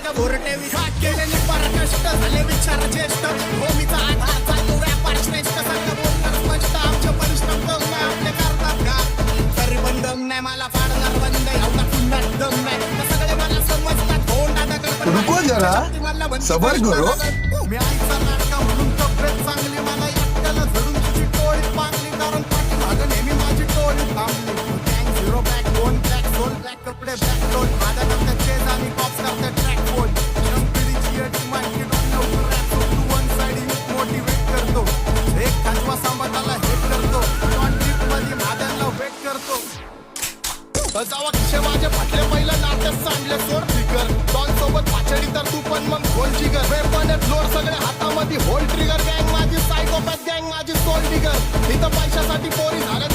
ग भोरटे विघात केलेले परकष्ट झाले विचार ज्येष्ठ भूमीचा आधार चालतो व्यापार श्रेष्ठ सगळं बोलणार स्पष्ट आमचे परिश्रम करून नाही आपले करतात का तरी पण दम नाही मला फाडणार बंद एवढा पुन्हा दम नाही तर सगळे मला समजतात हो दादा करतात रुको जरा, सबर करो. मी आईचा नाटका म्हणून तब्येत चांगली मला एकट्याला धरून तुझी टोळी पांगली कारण पाठीमागं नेहमी माझी टोळी थांबली गँग झिरो बॅक दोन ब्लॅक सोल ब्लॅक कपडे ब्लॅक टोल माझ्या करता चेज आणि कॉप्स करता ट्रॅक बोल यंग पिढीची अटी मानकी डॉन लवकर रॅप तू वन साइड मोटिवेट करतो एक खाजवा सांबाताला हेट करतो डॉन ट्रिप मध्ये माझ्यांना वेट करतो जावा खिशे माझे फाटले पहिलं नाट्य सांडले सोड फिकर डॉन सोबत पाचडी तर तू पण मग खोल जिगर वेपन फ्लोर सगळे हातामध्ये होल ट्रिगर गँग माझी सायकोपॅथ गँग माझी सोल डिगर इथं पैशासाठी पोरी झाल्या